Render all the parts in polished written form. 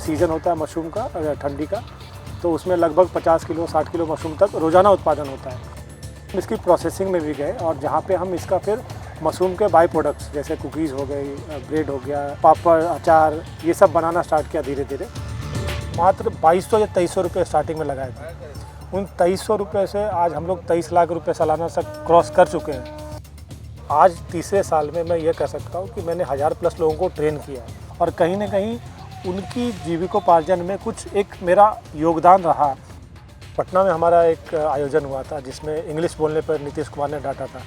Season होता है mushroom का ठंडी का, तो उसमें लगभग 50 किलो 60 किलो मशरूम तक रोज़ाना उत्पादन होता है। इसकी प्रोसेसिंग में भी गए और जहाँ पे हम इसका फिर मशरूम के बाई प्रोडक्ट्स जैसे कुकीज़ हो गई, ब्रेड हो गया, पापड़, अचार, ये सब बनाना स्टार्ट किया धीरे धीरे। मात्र 2200 या 2300 रुपये स्टार्टिंग में लगाए थे। उन 2300 रुपये से आज हम लोग 23 लाख रुपये सालाना तक क्रॉस कर चुके हैं। आज तीसरे साल में मैं ये कह सकता हूँ कि मैंने 1000+ लोगों को ट्रेन किया है और कहीं ना कहीं उनकी जीविकोपार्जन में कुछ एक मेरा योगदान रहा। पटना में हमारा एक आयोजन हुआ था जिसमें इंग्लिश बोलने पर नीतीश कुमार ने डांटा था।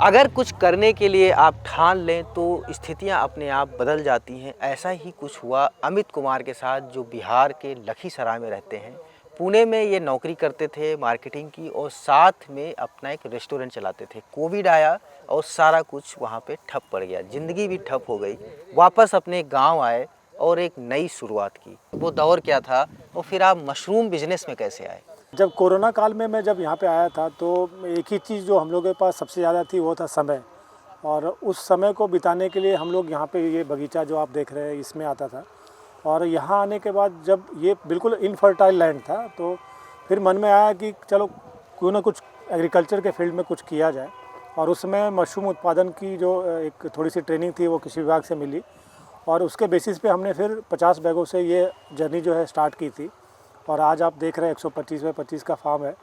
अगर कुछ करने के लिए आप ठान लें तो स्थितियां अपने आप बदल जाती हैं। ऐसा ही कुछ हुआ अमित कुमार के साथ, जो बिहार के लखीसराय में रहते हैं। पुणे में ये नौकरी करते थे मार्केटिंग की और साथ में अपना एक रेस्टोरेंट चलाते थे। कोविड आया और सारा कुछ वहाँ पे ठप पड़ गया, ज़िंदगी भी ठप हो गई। वापस अपने गाँव आए और एक नई शुरुआत की। वो दौर क्या था और फिर आप मशरूम बिजनेस में कैसे आए? जब कोरोना काल में मैं जब यहाँ पे आया था तो एक ही चीज़ जो हम लोगों के पास सबसे ज़्यादा थी वो था समय। और उस समय को बिताने के लिए हम लोग यहाँ पे ये बगीचा जो आप देख रहे हैं इसमें आता था। और यहाँ आने के बाद जब ये बिल्कुल इनफर्टाइल लैंड था तो फिर मन में आया कि चलो क्यों ना कुछ एग्रीकल्चर के फील्ड में कुछ किया जाए। और उस समय मशरूम उत्पादन की जो एक थोड़ी सी ट्रेनिंग थी वो कृषि विभाग से मिली और उसके बेसिस पे हमने फिर 50 बैगों से ये जर्नी जो है स्टार्ट की थी। और आज आप देख रहे हैं 125 बाई 25 का फार्म है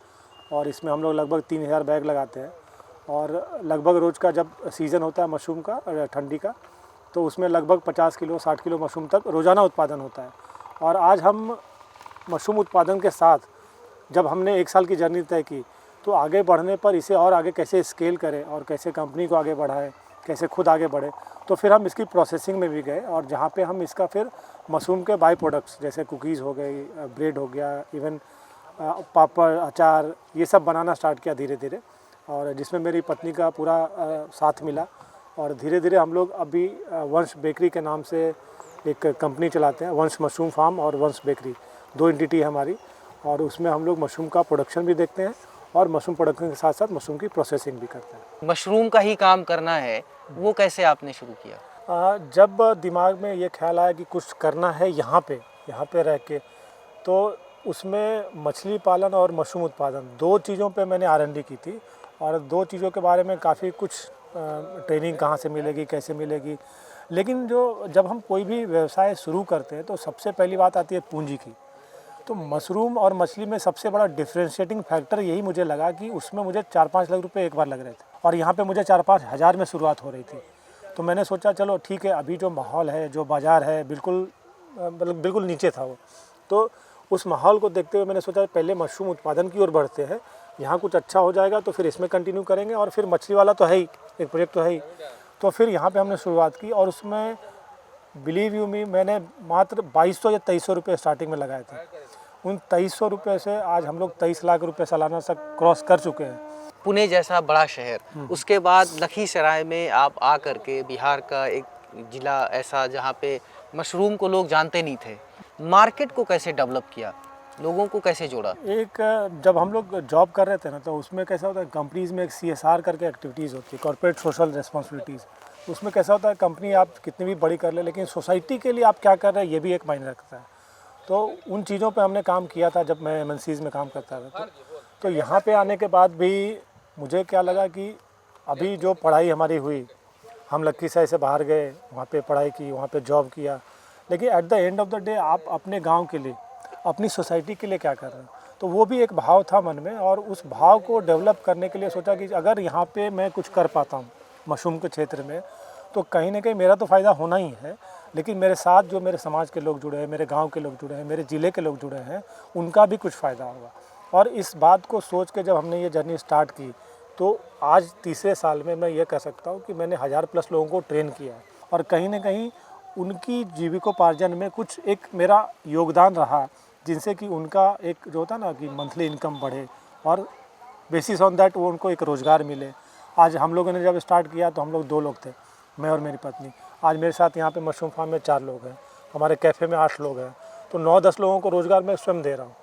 और इसमें हम लोग लगभग 3000 बैग लगाते हैं। और लगभग रोज़ का जब सीज़न होता है मशरूम का ठंडी का, तो उसमें लगभग 50 किलो 60 किलो मशरूम तक रोज़ाना उत्पादन होता है। और आज हम मशरूम उत्पादन के साथ जब हमने 1 साल की जर्नी तय की तो आगे बढ़ने पर इसे और आगे कैसे स्केल करें और कैसे कंपनी को आगे बढ़ाएं, कैसे खुद आगे बढ़े, तो फिर हम इसकी प्रोसेसिंग में भी गए और जहाँ पे हम इसका फिर मशरूम के बाई प्रोडक्ट्स जैसे कुकीज़ हो गई, ब्रेड हो गया, इवन पापड़, अचार, ये सब बनाना स्टार्ट किया धीरे धीरे। और जिसमें मेरी पत्नी का पूरा साथ मिला। और धीरे धीरे हम लोग अभी वंश बेकरी के नाम से एक कंपनी चलाते हैं। वंश मशरूम फार्म और वंश बेकरी 2 एंटिटी है हमारी। और उसमें हम लोग मशरूम का प्रोडक्शन भी देखते हैं और मशरूम प्रोडक्शन के साथ साथ मशरूम की प्रोसेसिंग भी करते हैं। मशरूम का ही काम करना है, वो कैसे आपने शुरू किया? जब दिमाग में ये ख्याल आया कि कुछ करना है यहाँ पे रह के, तो उसमें मछली पालन और मशरूम उत्पादन 2 चीज़ों पे मैंने R&D की थी। और 2 चीज़ों के बारे में काफ़ी कुछ ट्रेनिंग कहाँ से मिलेगी, कैसे मिलेगी। लेकिन जब हम कोई भी व्यवसाय शुरू करते हैं तो सबसे पहली बात आती है पूंजी की। तो मशरूम और मछली में सबसे बड़ा डिफ्रेंशिएटिंग फैक्टर यही मुझे लगा कि उसमें मुझे 4-5 लाख रुपए एक बार लग रहे थे और यहाँ पे मुझे 4-5 हज़ार में शुरुआत हो रही थी। तो मैंने सोचा चलो ठीक है, अभी जो माहौल है, जो बाज़ार है, बिल्कुल नीचे था वो। तो उस माहौल को देखते हुए मैंने सोचा पहले मशरूम उत्पादन की ओर बढ़ते हैं, यहाँ कुछ अच्छा हो जाएगा तो फिर इसमें कंटिन्यू करेंगे और फिर मछली वाला तो है ही, एक प्रोजेक्ट तो है ही। तो फिर यहाँ पे हमने शुरुआत की और उसमें बिलीव यू मी मैंने मात्र 2200 या 2300 रुपये स्टार्टिंग में लगाए थे। उन 2300 रुपये से आज हम लोग 23 लाख रुपये सालाना तक क्रॉस कर चुके हैं। पुणे जैसा बड़ा शहर, उसके बाद लखीसराय में आप आ करके बिहार का एक ज़िला ऐसा जहाँ पे मशरूम को लोग जानते नहीं थे, मार्केट को कैसे डेवलप किया, लोगों को कैसे जोड़ा? जब हम लोग जॉब कर रहे थे ना तो उसमें कैसा होता है, कंपनीज़ में एक CSR करके एक्टिविटीज़ होती है, कॉर्पोरेट सोशल रिस्पॉन्सिबिलिटीज़। उसमें कैसा होता है, कंपनी आप कितनी भी बड़ी कर ले लेकिन सोसाइटी के लिए आप क्या कर रहे हैं ये भी एक मायने रखता है। तो उन चीज़ों पे हमने काम किया था जब मैं MNCs में काम करता था। तो यहाँ पे आने के बाद भी मुझे क्या लगा कि अभी जो पढ़ाई हमारी हुई, हम लखीसराय से बाहर गए, वहाँ पे पढ़ाई की, वहाँ पे जॉब किया, लेकिन at the end of the day आप अपने गांव के लिए, अपनी सोसाइटी के लिए क्या कर रहे हैं। तो वो भी एक भाव था मन में और उस भाव को डेवलप करने के लिए सोचा कि अगर यहाँ पे मैं कुछ कर पाता हूँ मशरूम के क्षेत्र में तो कहीं ना कहीं मेरा तो फ़ायदा होना ही है, लेकिन मेरे साथ जो मेरे समाज के लोग जुड़े हैं, मेरे गांव के लोग जुड़े हैं, मेरे ज़िले के लोग जुड़े हैं, उनका भी कुछ फ़ायदा होगा। और इस बात को सोच के जब हमने ये जर्नी स्टार्ट की तो आज तीसरे साल में मैं ये कह सकता हूँ कि मैंने 1000+ लोगों को ट्रेन किया है और कहीं ना कहीं उनकी जीविकोपार्जन में कुछ एक मेरा योगदान रहा, जिनसे कि उनका एक जो होता है ना कि मंथली इनकम बढ़े और बेसिस ऑन दैट वो उनको एक रोज़गार मिले। आज हम लोगों ने जब स्टार्ट किया तो हम लोग 2 लोग थे, मैं और मेरी पत्नी। आज मेरे साथ यहाँ पे मशरूम फार्म में 4 लोग हैं, हमारे कैफ़े में 8 लोग हैं, तो 9-10 लोगों को रोज़गार मैं स्वयं दे रहा हूँ।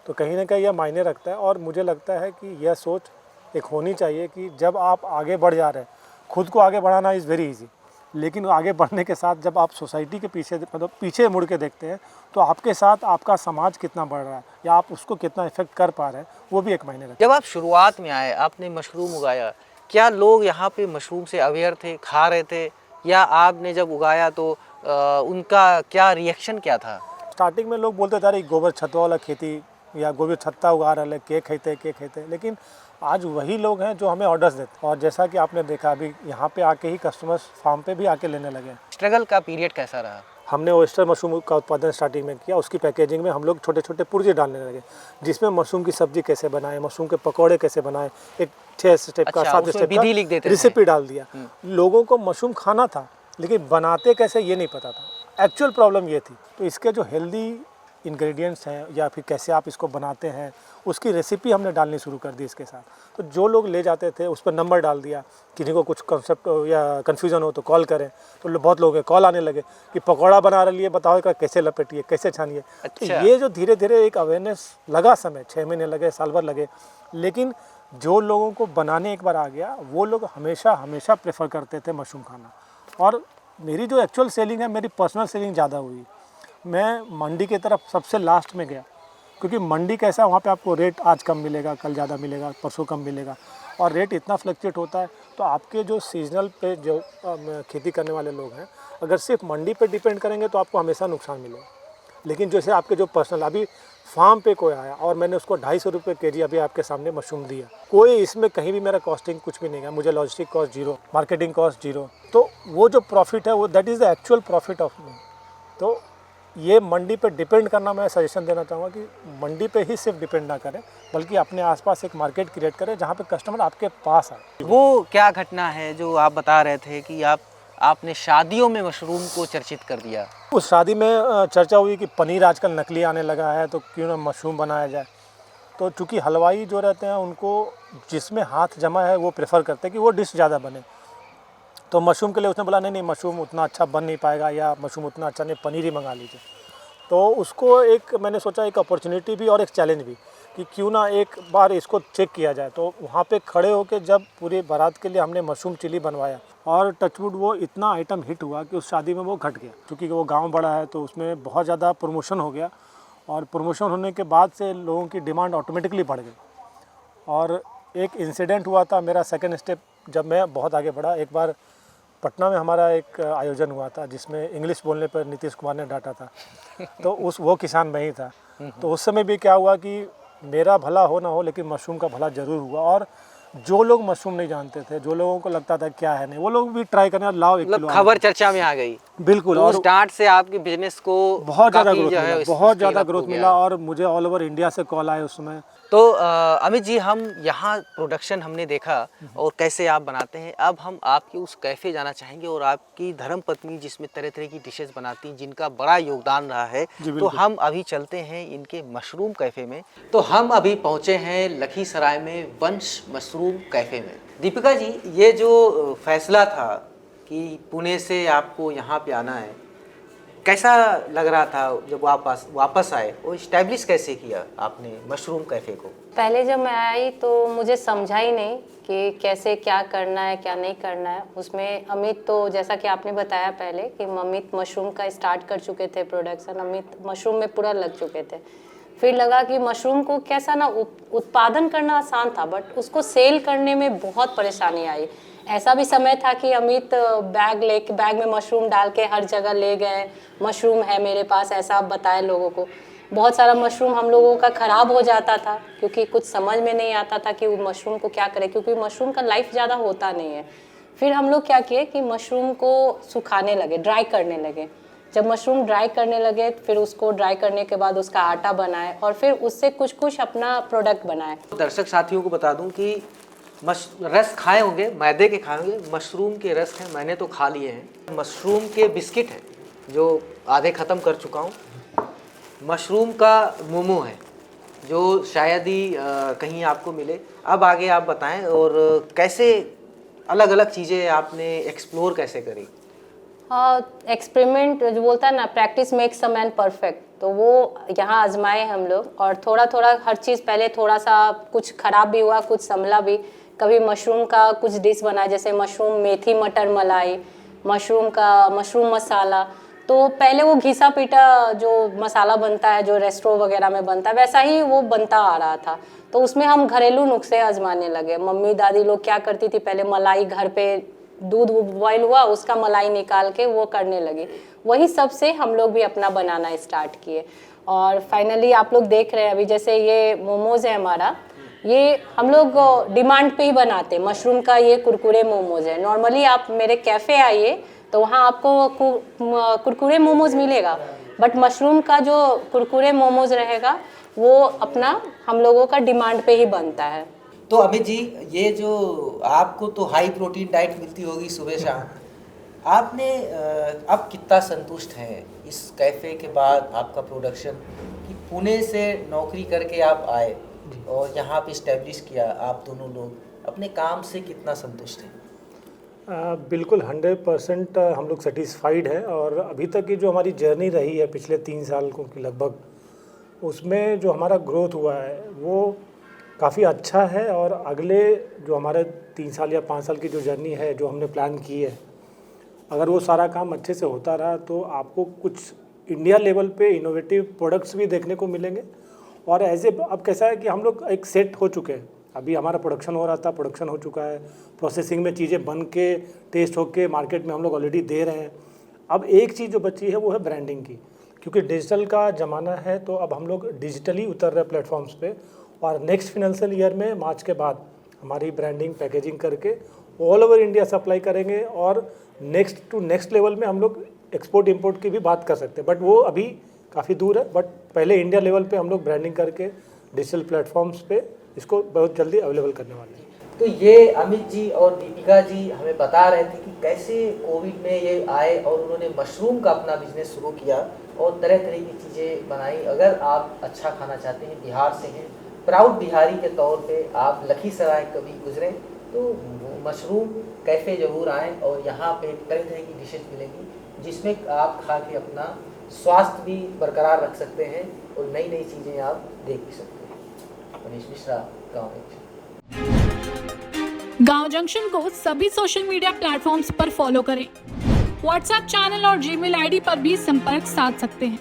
तो कहीं ना कहीं यह मायने रखता है और मुझे लगता है कि यह सोच एक होनी चाहिए कि जब आप आगे बढ़ जा रहे हैं, खुद को आगे बढ़ाना इज़ वेरी ईजी, लेकिन आगे बढ़ने के साथ जब आप सोसाइटी के पीछे मतलब पीछे मुड़ के देखते हैं तो आपके साथ आपका समाज कितना बढ़ रहा है या आप उसको कितना इफेक्ट कर पा रहे हैं वो भी एक मायने रखता जब आप शुरुआत में आए, आपने मशरूम उगाया, क्या लोग यहाँ पे मशरूम से अवेयर थे, खा रहे थे, या आपने जब उगाया तो उनका क्या रिएक्शन क्या था? है। स्टार्टिंग में लोग बोलते थे अरे गोबर छत्ता वाला खेती या गोबर छत्ता उगा रहे के खेते, लेकिन आज वही लोग हैं जो हमें ऑर्डर्स देते हैं। और जैसा कि आपने देखा अभी यहाँ पे आके ही कस्टमर्स फार्म पे भी आके लेने लगे हैं। स्ट्रगल का पीरियड कैसा रहा? हमने ओयस्टर मशरूम का उत्पादन स्टार्टिंग में किया, उसकी पैकेजिंग में हम लोग छोटे छोटे पुर्जे डालने लगे जिसमें मशरूम की सब्जी कैसे बनाएं, मशरूम के पकौड़े कैसे बनाएं, एक 6 स्टेप का 7 उसमें स्टेप विधि लिख का देते थे। रेसिपी डाल दिया। लोगों को मशरूम खाना था लेकिन बनाते कैसे ये नहीं पता था। एक्चुअल प्रॉब्लम ये थी। तो इसके जो हेल्दी इंग्रेडिएंट्स हैं या फिर कैसे आप इसको बनाते हैं उसकी रेसिपी हमने डालनी शुरू कर दी इसके साथ। तो जो लोग ले जाते थे उस पर नंबर डाल दिया, किसी को कुछ कॉन्सेप्ट या कन्फ्यूज़न हो तो कॉल करें। तो बहुत लोगों के कॉल आने लगे कि पकौड़ा बना रही है, बताओ इसका कैसे लपेटिए, कैसे छानिए। अच्छा। तो ये जो धीरे धीरे एक अवेयरनेस लगा, समय 6 महीने लगे, साल भर लगे, लेकिन जो लोगों को बनाने एक बार आ गया वो लोग हमेशा हमेशा प्रेफर करते थे मशरूम खाना। और मेरी जो एक्चुअल सेलिंग है, मेरी पर्सनल सेलिंग ज़्यादा हुई। मैं मंडी की तरफ सबसे लास्ट में गया क्योंकि मंडी कैसा, वहाँ पे आपको रेट आज कम मिलेगा, कल ज़्यादा मिलेगा, परसों कम मिलेगा, और रेट इतना फ्लक्चुएट होता है। तो आपके जो सीजनल पे जो खेती करने वाले लोग हैं, अगर सिर्फ मंडी पे डिपेंड करेंगे तो आपको हमेशा नुकसान मिलेगा। लेकिन जैसे आपके जो पर्सनल, अभी फार्म पे कोई आया और मैंने उसको 250 रुपये केजी अभी आपके सामने मशरूम दिया, कोई इसमें कहीं भी मेरा कॉस्टिंग कुछ भी नहीं है, मुझे logistic cost zero, marketing cost zero. तो वो जो प्रॉफिट है वो that is the actual profit of me. तो ये मंडी पे डिपेंड करना, मैं सजेशन देना चाहूँगा कि मंडी पे ही सिर्फ डिपेंड ना करें बल्कि अपने आसपास एक मार्केट क्रिएट करें जहाँ पे कस्टमर आपके पास आए। वो क्या घटना है जो आप बता रहे थे कि आपने शादियों में मशरूम को चर्चित कर दिया? उस शादी में चर्चा हुई कि पनीर आजकल नकली आने लगा है तो क्यों ना मशरूम बनाया जाए। तो चूँकि हलवाई जो रहते हैं उनको जिसमें हाथ जमा है वो प्रेफर करते हैं कि वो डिश ज़्यादा बने। तो मशरूम के लिए उसने बोला नहीं मशरूम उतना अच्छा बन नहीं पाएगा या मशरूम उतना अच्छा नहीं, पनीर ही मंगा लीजिए। तो उसको एक मैंने सोचा एक अपॉर्चुनिटी भी और एक चैलेंज भी कि क्यों ना एक बार इसको चेक किया जाए। तो वहाँ पे खड़े होकर जब पूरी बारात के लिए हमने मशरूम चिली बनवाया और टचवुड वो इतना आइटम हिट हुआ कि उस शादी में वो घट गया। क्योंकि वो गांव बड़ा है तो उसमें बहुत ज़्यादा प्रमोशन हो गया, और प्रमोशन होने के बाद से लोगों की डिमांड ऑटोमेटिकली बढ़ गई। और एक इंसिडेंट हुआ था मेरा सेकेंड स्टेप जब मैं बहुत आगे बढ़ा। एक बार पटना में हमारा एक आयोजन हुआ था जिसमें इंग्लिश बोलने पर नीतीश कुमार ने डांटा था। तो वो किसान मैं ही था। तो उस समय भी क्या हुआ कि मेरा भला हो ना हो लेकिन मशरूम का भला ज़रूर हुआ। और जो लोग मशरूम नहीं जानते थे, जो लोगों को लगता था क्या है नहीं, वो लोग भी ट्राई करने लाओ 1 किलो। खबर चर्चा में आ गई। बिल्कुल। तो उस डांट से आपके बिजनेस को बहुत ज़्यादा ग्रोथ मिला, बहुत ज़्यादा ग्रोथ मिला। और मुझे ऑल ओवर इंडिया से कॉल आए उस समय। तो अमित जी, हम यहाँ प्रोडक्शन हमने देखा और कैसे आप बनाते हैं। अब हम आपके उस कैफ़े जाना चाहेंगे और आपकी धर्मपत्नी जिसमें तरह तरह की डिशेस बनाती हैं जिनका बड़ा योगदान रहा है। तो हम अभी चलते हैं इनके मशरूम कैफ़े में। तो हम अभी पहुँचे हैं लखीसराय में वंश मशरूम कैफ़े में। दीपिका जी, ये जो फैसला था कि पुणे से आपको यहाँ पे आना है, कैसा लग रहा था जब वापस आए? वो इस्टेब्लिश कैसे किया आपने मशरूम कैफ़े को? पहले जब मैं आई तो मुझे समझा ही नहीं कि कैसे क्या करना है क्या नहीं करना है। उसमें अमित, तो जैसा कि आपने बताया पहले कि अमित मशरूम का स्टार्ट कर चुके थे प्रोडक्शन, अमित मशरूम में पूरा लग चुके थे। फिर लगा कि मशरूम को कैसा ना उत्पादन करना आसान था बट उसको सेल करने में बहुत परेशानी आई। ऐसा भी समय था कि अमित बैग में मशरूम डाल के हर जगह ले गए, मशरूम है मेरे पास, ऐसा बताए लोगों को। बहुत सारा मशरूम हम लोगों का ख़राब हो जाता था क्योंकि कुछ समझ में नहीं आता था कि वो मशरूम को क्या करें, क्योंकि मशरूम का लाइफ ज़्यादा होता नहीं है। फिर हम लोग क्या किए कि मशरूम को सुखाने लगे, ड्राई करने लगे। जब मशरूम ड्राई करने लगे फिर उसको ड्राई करने के बाद उसका आटा बनाए और फिर उससे कुछ अपना प्रोडक्ट बनाए। दर्शक साथियों को बता दूं कि रस खाए होंगे, मैदे के खाए होंगे, मशरूम के रस हैं, मैंने तो खा लिए हैं। मशरूम के बिस्किट हैं जो आधे ख़त्म कर चुका हूँ। मशरूम का मोमो है जो शायद ही कहीं आपको मिले। अब आगे आप बताएं और कैसे अलग अलग चीज़ें आपने एक्सप्लोर कैसे करी? एक्सपेरिमेंट जो बोलता है ना, practice makes a man perfect, तो वो यहाँ आजमाए हम लोग। और थोड़ा थोड़ा हर चीज़, पहले थोड़ा सा कुछ ख़राब भी हुआ, कुछ संभला भी। कभी मशरूम का कुछ डिश बनाए, जैसे मशरूम मेथी मटर मलाई, मशरूम मसाला। तो पहले वो घिसा पीटा जो मसाला बनता है, जो रेस्टोरेंट वगैरह में बनता है, वैसा ही वो बनता आ रहा था। तो उसमें हम घरेलू नुस्खे आजमाने लगे। मम्मी दादी लोग क्या करती थी, पहले मलाई घर पे दूध बॉयल हुआ, उसका मलाई निकाल के वो करने लगी। वही सब से हम लोग भी अपना बनाना स्टार्ट किए। और फाइनली आप लोग देख रहे हैं अभी, जैसे ये मोमोज़ है हमारा, ये हम लोग डिमांड पे ही बनाते हैं। मशरूम का ये कुरकुरे मोमोज़ है। नॉर्मली आप मेरे कैफ़े आइए तो वहाँ आपको कुरकुरे मोमोज़ मिलेगा, बट मशरूम का जो कुरकुरे मोमोज़ रहेगा वो अपना हम लोगों का डिमांड पे ही बनता है। तो अमित जी, ये जो आपको तो हाई प्रोटीन डाइट मिलती होगी सुबह शाम, आपने अब कितना संतुष्ट हैं इस कैफ़े के बाद आपका प्रोडक्शन, कि पुणे से नौकरी करके आप आए और यहाँ पे इस्टेब्लिश किया, आप दोनों लोग अपने काम से कितना संतुष्ट हैं? बिल्कुल 100% हम लोग सेटिस्फाइड है। और अभी तक की जो हमारी जर्नी रही है पिछले 3 साल को की लगभग, उसमें जो हमारा ग्रोथ हुआ है वो काफ़ी अच्छा है। और अगले जो हमारे 3 साल या 5 साल की जो जर्नी है, जो हमने प्लान की है, अगर वो सारा काम अच्छे से होता रहा तो आपको कुछ इंडिया लेवल पे इनोवेटिव प्रोडक्ट्स भी देखने को मिलेंगे। और ऐसे अब कैसा है कि हम लोग एक सेट हो चुके हैं। अभी हमारा प्रोडक्शन हो रहा था, प्रोडक्शन हो चुका है, प्रोसेसिंग में चीज़ें बन के टेस्ट होके मार्केट में हम लोग ऑलरेडी दे रहे हैं। अब एक चीज़ जो बची है वो है ब्रांडिंग की, क्योंकि डिजिटल का ज़माना है। तो अब हम लोग डिजिटली उतर रहे प्लेटफॉर्म्स पे, और नेक्स्ट फिनेंशियल ईयर में मार्च के बाद हमारी ब्रांडिंग पैकेजिंग करके ऑल ओवर इंडिया सप्लाई करेंगे। और नेक्स्ट लेवल में हम लोग एक्सपोर्ट इंपोर्ट की भी बात कर सकते हैं, बट वो अभी काफ़ी दूर है। बट पहले इंडिया लेवल पे हम लोग ब्रांडिंग करके डिजिटल प्लेटफॉर्म्स पे इसको बहुत जल्दी अवेलेबल करने वाले हैं। तो ये अमित जी और दीपिका जी हमें बता रहे थे कि कैसे कोविड में ये आए और उन्होंने मशरूम का अपना बिजनेस शुरू किया और तरह तरह की चीज़ें बनाई। अगर आप अच्छा खाना चाहते हैं, बिहार से हैं, प्राउड बिहारी के तौर पे आप लखीसराय कभी गुजरे तो मशरूम कैफ़े ज़रूर आएँ, और यहाँ पे तरह तरह की डिशेज मिलेंगी जिसमें आप खा के अपना स्वास्थ्य भी बरकरार रख सकते हैं और नई नई चीज़ें आप देख भी सकते हैं। मनीष मिश्रा, गाँव जंक्शन। गाँव जंक्शन को सभी सोशल मीडिया प्लेटफॉर्म्स पर फॉलो करें। व्हाट्सएप चैनल और जीमेल आईडी पर भी संपर्क साध सकते हैं।